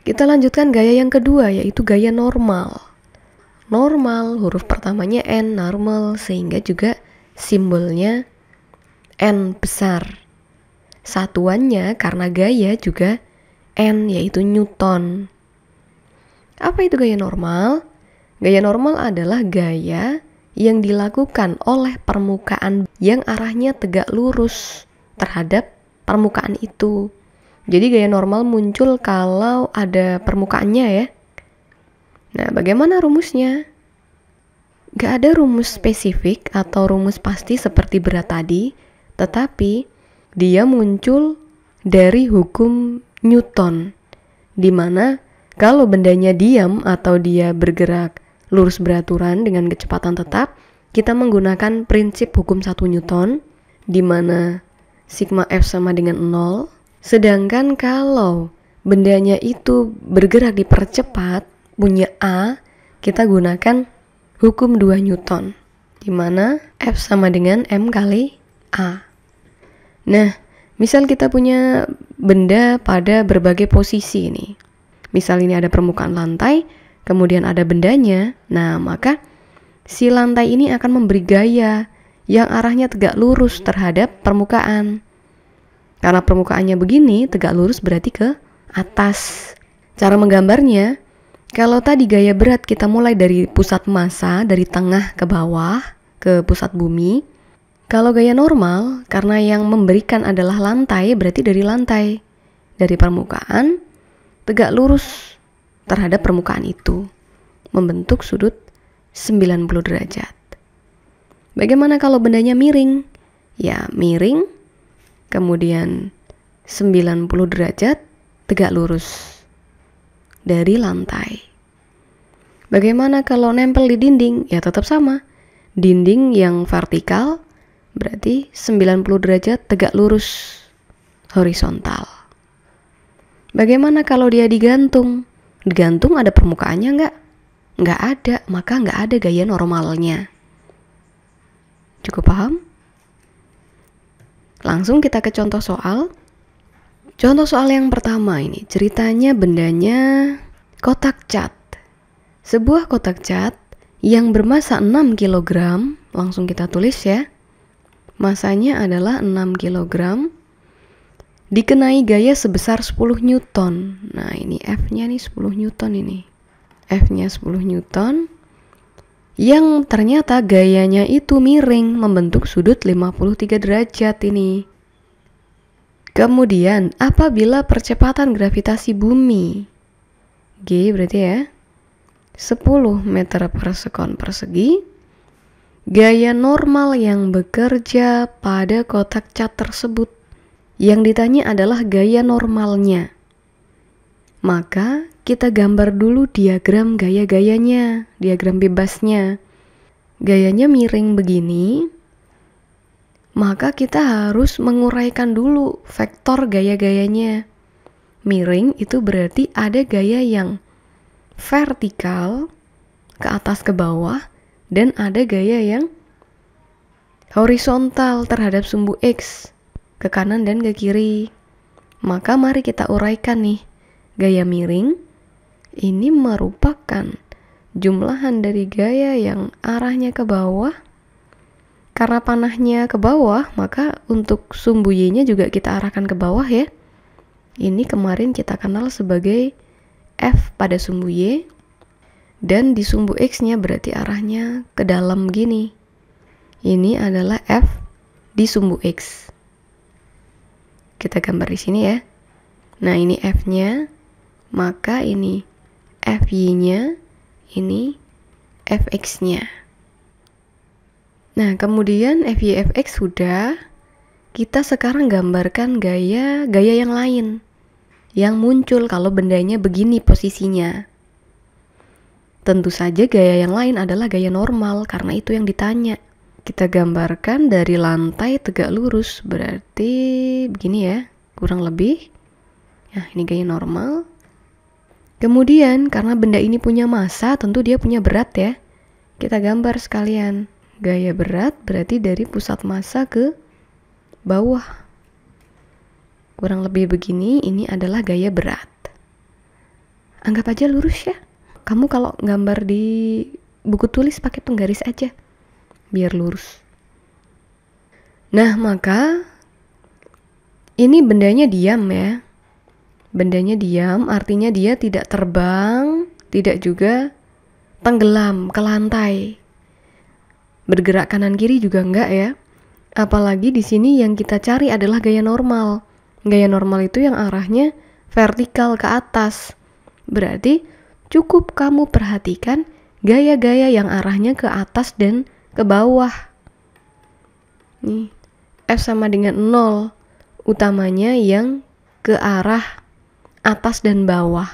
Kita lanjutkan gaya yang kedua, yaitu gaya normal. Normal, huruf pertamanya N, normal, sehingga juga simbolnya N besar. Satuannya karena gaya juga N, yaitu Newton. Apa itu gaya normal? Gaya normal adalah gaya yang dilakukan oleh permukaan yang arahnya tegak lurus terhadap permukaan itu. Jadi gaya normal muncul kalau ada permukaannya ya. Nah, bagaimana rumusnya? Gak ada rumus spesifik atau rumus pasti seperti berat tadi, tetapi dia muncul dari hukum Newton, di mana kalau bendanya diam atau dia bergerak lurus beraturan dengan kecepatan tetap, kita menggunakan prinsip hukum 1 Newton, di mana sigma F sama dengan 0. Sedangkan kalau bendanya itu bergerak dipercepat, punya A, kita gunakan hukum 2 Newton, di mana F sama dengan M kali A. Nah, misal kita punya benda pada berbagai posisi nih. Misal ini ada permukaan lantai, kemudian ada bendanya. Nah, maka si lantai ini akan memberi gaya yang arahnya tegak lurus terhadap permukaan. Karena permukaannya begini, tegak lurus berarti ke atas. Cara menggambarnya, kalau tadi gaya berat kita mulai dari pusat massa, dari tengah ke bawah, ke pusat bumi. Kalau gaya normal, karena yang memberikan adalah lantai, berarti dari lantai. Dari permukaan, tegak lurus terhadap permukaan itu. Membentuk sudut 90 derajat. Bagaimana kalau bendanya miring? Ya, miring. Kemudian 90 derajat tegak lurus dari lantai. Bagaimana kalau nempel di dinding? Ya tetap sama. Dinding yang vertikal berarti 90 derajat tegak lurus horizontal. Bagaimana kalau dia digantung? Digantung ada permukaannya nggak? Nggak ada, maka nggak ada gaya normalnya. Cukup paham? Langsung kita ke contoh soal. Contoh soal yang pertama ini, ceritanya bendanya kotak cat. Sebuah kotak cat yang bermasa 6 kg, langsung kita tulis ya. Masanya adalah 6 kg, dikenai gaya sebesar 10 Newton. Nah, ini F-nya nih 10 Newton ini. F-nya 10 Newton. Yang ternyata gayanya itu miring, membentuk sudut 53 derajat ini. Kemudian, apabila percepatan gravitasi bumi, G berarti ya, 10 meter per sekon persegi, gaya normal yang bekerja pada kotak cat tersebut, yang ditanya adalah gaya normalnya. Maka kita gambar dulu diagram gaya-gayanya, diagram bebasnya. Gayanya miring begini, maka kita harus menguraikan dulu vektor gaya-gayanya. Miring itu berarti ada gaya yang vertikal ke atas ke bawah, dan ada gaya yang horizontal terhadap sumbu X, ke kanan dan ke kiri. Maka mari kita uraikan nih. Gaya miring ini merupakan jumlahan dari gaya yang arahnya ke bawah. Karena panahnya ke bawah, maka untuk sumbu Y-nya juga kita arahkan ke bawah ya. Ini kemarin kita kenal sebagai F pada sumbu Y. Dan di sumbu X-nya berarti arahnya ke dalam gini. Ini adalah F di sumbu X. Kita gambar di sini ya. Nah, ini F-nya. Maka ini FY-nya, ini Fx-nya. Nah, kemudian FY, Fx sudah. Kita sekarang gambarkan gaya yang lain yang muncul kalau bendanya begini posisinya. Tentu saja gaya yang lain adalah gaya normal, karena itu yang ditanya. Kita gambarkan dari lantai tegak lurus, berarti begini ya, kurang lebih. Nah, ini gaya normal. Kemudian, karena benda ini punya massa, tentu dia punya berat ya. Kita gambar sekalian. Gaya berat berarti dari pusat massa ke bawah. Kurang lebih begini, ini adalah gaya berat. Anggap aja lurus ya. Kamu kalau gambar di buku tulis pakai penggaris aja, biar lurus. Nah, maka ini bendanya diam ya. Bendanya diam artinya dia tidak terbang, tidak juga tenggelam ke lantai. Bergerak kanan kiri juga enggak ya. Apalagi di sini yang kita cari adalah gaya normal. Gaya normal itu yang arahnya vertikal ke atas. Berarti cukup kamu perhatikan gaya-gaya yang arahnya ke atas dan ke bawah. Nih, F sama dengan 0. Utamanya yang ke arah atas dan bawah.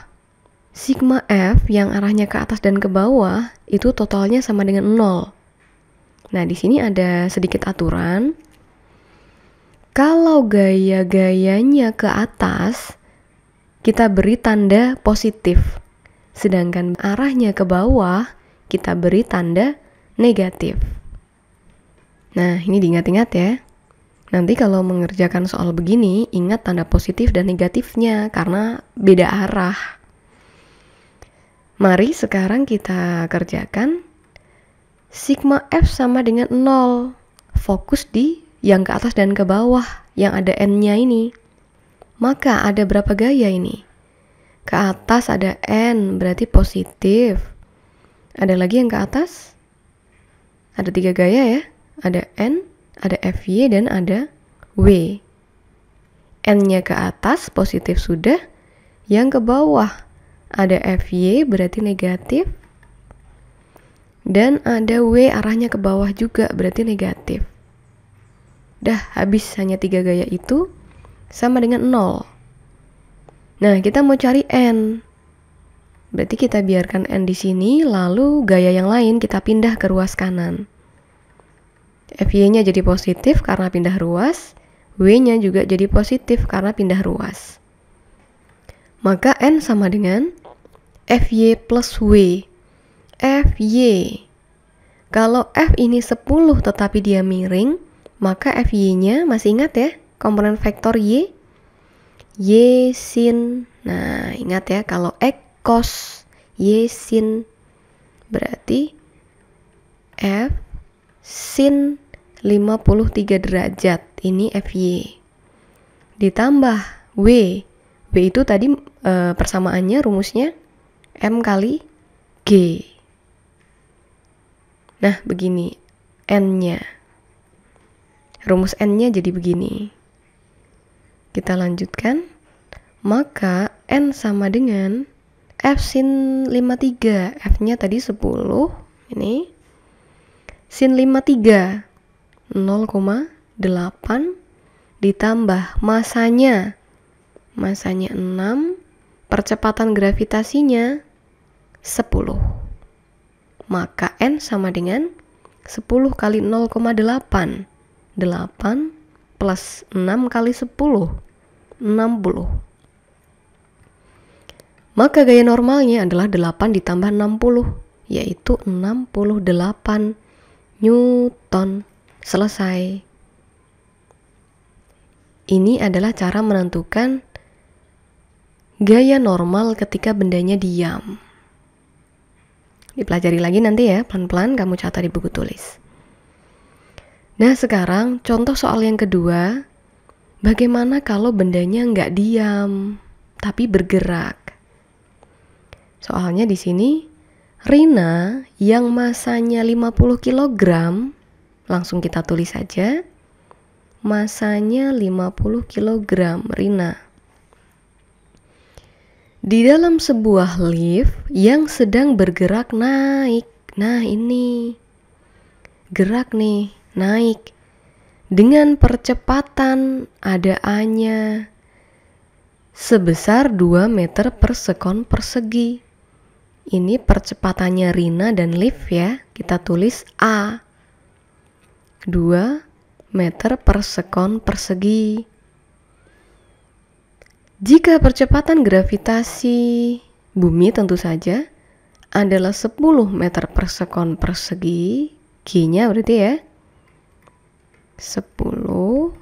Sigma F yang arahnya ke atas dan ke bawah itu totalnya sama dengan 0. Nah, di sini ada sedikit aturan. Kalau gaya-gayanya ke atas, kita beri tanda positif. Sedangkan arahnya ke bawah, kita beri tanda negatif. Nah, ini diingat-ingat ya. Nanti kalau mengerjakan soal begini, ingat tanda positif dan negatifnya karena beda arah. Mari sekarang kita kerjakan. Sigma F sama dengan 0. Fokus di yang ke atas dan ke bawah, yang ada N-nya ini. Maka ada berapa gaya ini? Ke atas ada N, berarti positif. Ada lagi yang ke atas? Ada 3 gaya ya. Ada N, ada FY, dan ada W. N-nya ke atas, positif sudah. Yang ke bawah, ada FY, berarti negatif. Dan ada W, arahnya ke bawah juga, berarti negatif. Dah, habis hanya 3 gaya itu, sama dengan 0. Nah, kita mau cari N. Berarti kita biarkan N di sini, lalu gaya yang lain kita pindah ke ruas kanan. FY-nya jadi positif karena pindah ruas, W-nya juga jadi positif karena pindah ruas. Maka N sama dengan FY plus W. FY. Kalau F ini 10 tetapi dia miring, maka FY-nya masih ingat ya, komponen vektor Y? Y sin. Nah, ingat ya, kalau X cos Y sin, berarti F sin 53 derajat. Ini FY. Ditambah W. W itu tadi persamaannya rumusnya M kali G. Nah, begini N-nya. Rumus N-nya jadi begini. Kita lanjutkan. Maka N sama dengan F sin 53. F-nya tadi 10. Ini sin 53. 0,8 ditambah masanya 6, percepatan gravitasinya 10. Maka N sama dengan 10 kali 0,8. 8 plus 6 kali 10, 60. Maka gaya normalnya adalah 8 ditambah 60, yaitu 68 Newton. Selesai. Ini adalah cara menentukan gaya normal ketika bendanya diam. Dipelajari lagi nanti ya, pelan-pelan kamu catat di buku tulis. Nah, sekarang contoh soal yang kedua. Bagaimana kalau bendanya nggak diam, tapi bergerak? Soalnya di sini, Rina yang masanya 50 kg, langsung kita tulis saja, masanya 50 kg Rina. Di dalam sebuah lift yang sedang bergerak naik. Nah, ini gerak nih, naik. Dengan percepatan ada A-nya sebesar 2 meter per sekon persegi. Ini percepatannya Rina dan lift ya. Kita tulis A. 2 meter per sekon persegi. Jika percepatan gravitasi bumi tentu saja adalah 10 meter per sekon persegi, G-nya berarti ya 10,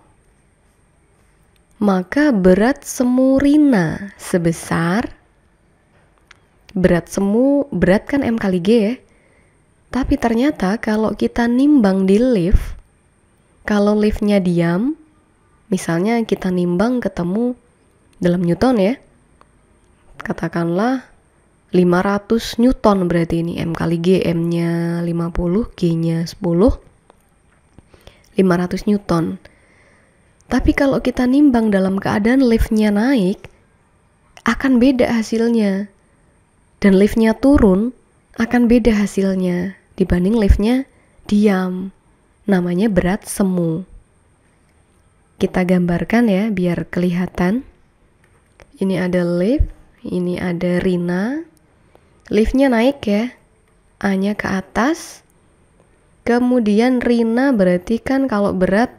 maka berat semu Rina sebesar berat kan M kali G ya. Tapi ternyata kalau kita nimbang di lift, kalau liftnya diam, misalnya kita nimbang ketemu dalam Newton ya, katakanlah 500 Newton berarti ini M kali G, M-nya 50, G-nya 10, 500 Newton. Tapi kalau kita nimbang dalam keadaan liftnya naik, akan beda hasilnya. Dan liftnya turun, akan beda hasilnya dibanding liftnya diam. Namanya berat semu. Kita gambarkan ya biar kelihatan. Ini ada lift, ini ada Rina. Liftnya naik ya, A-nya ke atas. Kemudian Rina berarti kan kalau berat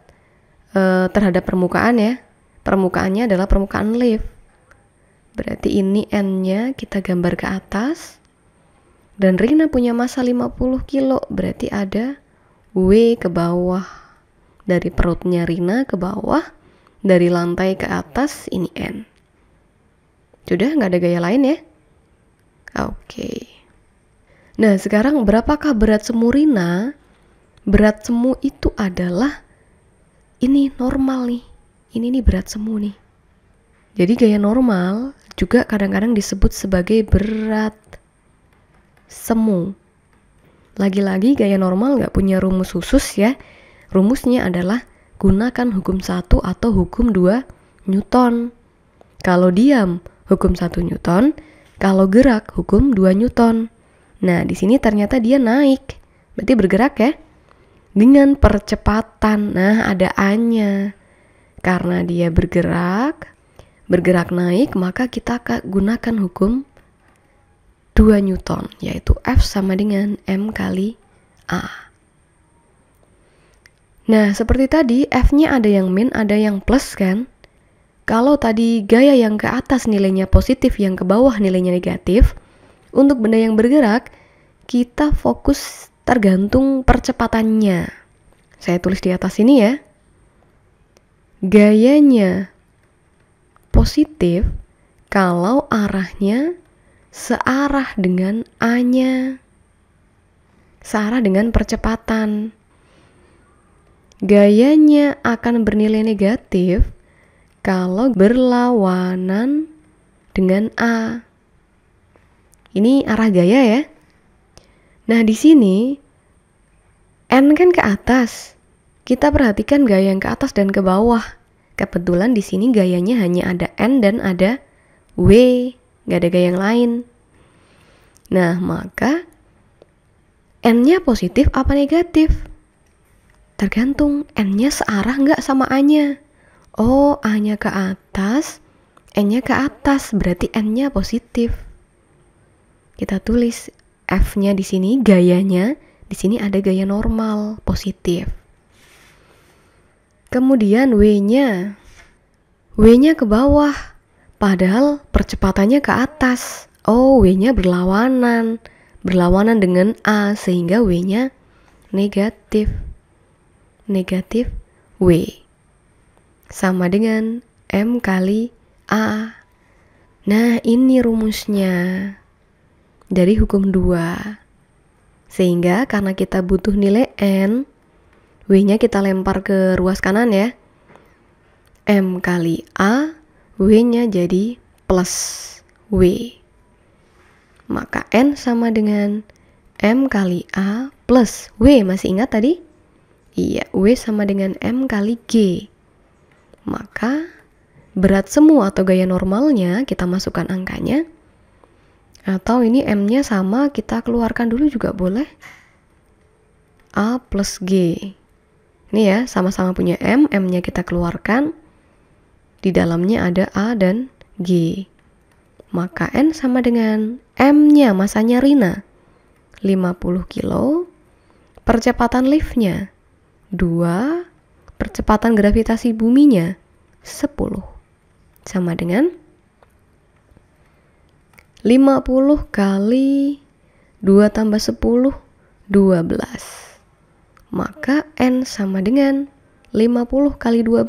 terhadap permukaan ya. Permukaannya adalah permukaan lift. Berarti ini N-nya kita gambar ke atas. Dan Rina punya massa 50 kilo, berarti ada W ke bawah. Dari perutnya Rina ke bawah, dari lantai ke atas, ini N. Sudah, nggak ada gaya lain ya? Oke. Nah, sekarang berapakah berat semu Rina? Berat semu itu adalah, ini normal nih. Ini nih berat semu nih. Jadi gaya normal juga kadang-kadang disebut sebagai berat semu. Lagi-lagi gaya normal nggak punya rumus khusus ya. Rumusnya adalah gunakan hukum 1 atau hukum 2 Newton. Kalau diam, hukum 1 Newton. Kalau gerak, hukum 2 Newton. Nah, di sini ternyata dia naik. Berarti bergerak ya. Dengan percepatan. Nah, ada A-nya. Karena dia bergerak naik, maka kita gunakan hukum 2 Newton, yaitu F sama dengan M kali A. Nah, seperti tadi, F-nya ada yang min, ada yang plus kan? Kalau tadi gaya yang ke atas nilainya positif, yang ke bawah nilainya negatif, untuk benda yang bergerak, kita fokus tergantung percepatannya. Saya tulis di atas ini ya. Gayanya positif kalau arahnya searah dengan A-nya. Searah dengan percepatan. Gayanya akan bernilai negatif kalau berlawanan dengan A. Ini arah gaya ya. Nah, di sini N kan ke atas. Kita perhatikan gaya yang ke atas dan ke bawah. Kebetulan di sini gayanya hanya ada N dan ada W, nggak ada gaya yang lain. Nah, maka N-nya positif apa negatif? Tergantung N-nya searah nggak sama A-nya. Oh, A-nya ke atas, N-nya ke atas, berarti N-nya positif. Kita tulis F-nya di sini, gayanya, di sini ada gaya normal, positif. Kemudian W-nya ke bawah, padahal percepatannya ke atas. Oh, W-nya berlawanan dengan A, sehingga W-nya negatif. Negatif W. Sama dengan M kali A. Nah, ini rumusnya dari hukum 2. Sehingga karena kita butuh nilai N, W-nya kita lempar ke ruas kanan ya. M kali A, W-nya jadi plus W. Maka N sama dengan M kali A plus W. Masih ingat tadi? Iya, W sama dengan M kali G. Maka berat semu atau gaya normalnya kita masukkan angkanya. Atau ini M-nya sama, kita keluarkan dulu juga boleh. A plus G. Ini ya, sama-sama punya M, M-nya kita keluarkan. Di dalamnya ada A dan G. Maka N sama dengan M-nya, masanya Rina, 50 kilo. Percepatan liftnya 2. Percepatan gravitasi buminya 10. Sama dengan 50 kali 2 tambah 10, 12. Maka N sama dengan 50 kali 12,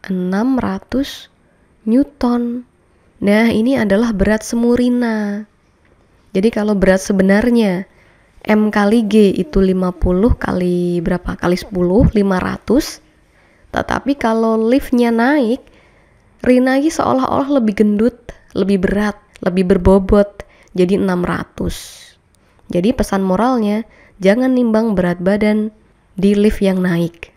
600 Newton. Nah, ini adalah berat semu Rina. Jadi kalau berat sebenarnya M kali G itu 50 kali berapa? Kali 10, 500. Tetapi kalau liftnya naik, Rina ini seolah-olah lebih gendut, lebih berat, lebih berbobot, jadi 600. Jadi pesan moralnya, jangan nimbang berat badan di lift yang naik.